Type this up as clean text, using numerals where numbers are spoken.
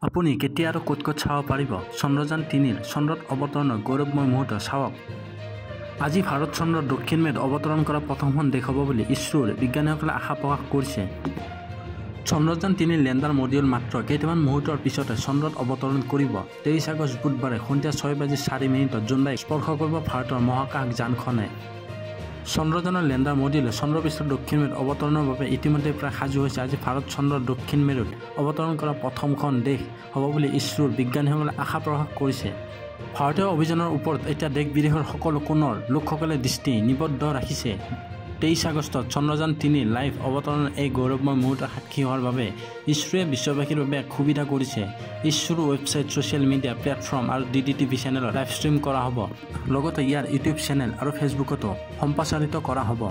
আপুনি কেতিয়া আৰু ক'ত চাব পাৰিব চন্দ্ৰযান ৩ৰ চন্দ্ৰত অৱতৰণৰ গৌৰৱময় মুহূৰ্ত চাওক। আজি ভাৰত চন্দ্ৰৰ দক্ষিণ মেৰুত অৱতৰণ কৰা প্ৰথমখন দেশ হ'ব বুলি ইছৰোৰ বিজ্ঞানীসকলে আশা প্ৰকাশ কৰিছে। চন্দ্ৰযান ৩ৰ লেণ্ডাৰ মডিউল মাত্ৰ কেইটামান মুহূৰ্তৰ পিছতে চন্দ্ৰত অৱতৰণ কৰিব। 23 আগষ্ট বুধবাৰে সন্ধিয়া 6:04 জোনবাইক স্পৰ্শ কৰিব ভাৰতৰ মহাকাশ যানখনে। চন্দ্ৰযানৰ লেণ্ডাৰ মডিউলে চন্দ্ৰপৃষ্ঠৰ দক্ষিণ মেৰুত অৱতৰণৰ বাবে ইতিমধ্যে প্ৰায় সাজু হৈছে। আজি ভাৰত চন্দ্ৰৰ দক্ষিণ মেৰুত অৱতৰণ কৰা প্ৰথমখন দেশ হ'ব বুলি ইছৰোৰ বিজ্ঞানীসকলে আশা প্ৰকাশ কৰিছে। ভাৰতীয় অভিযানৰ ওপৰত এতিয়া দেশ বিদেশৰ সকলো কোণৰ লোকসকলে দৃষ্টি নিবদ্ধ ৰাখিছে। 23 আগষ্টত চন্দ্ৰযান ৩ৰ লাইভ অৱতৰণৰ এই গৌৰৱময় মুহূৰ্তৰ সাক্ষী হোৱাৰ বাবে ইছৰোৱে বিশ্ববাসীৰ বাবে এক সুবিধা কৰিছে। ইছৰোৰ ৱেবছাইট, ছ'চিয়েল মিডিয়া প্লেটফৰ্ম আৰু DDTV চেনেলত লাইভ ষ্ট্ৰীম কৰা হ'ব। লগতে ইয়াৰ ইউটিউব চেনেল আৰু ফেচবুকতো সম্প্ৰচাৰিত কৰা হ'ব।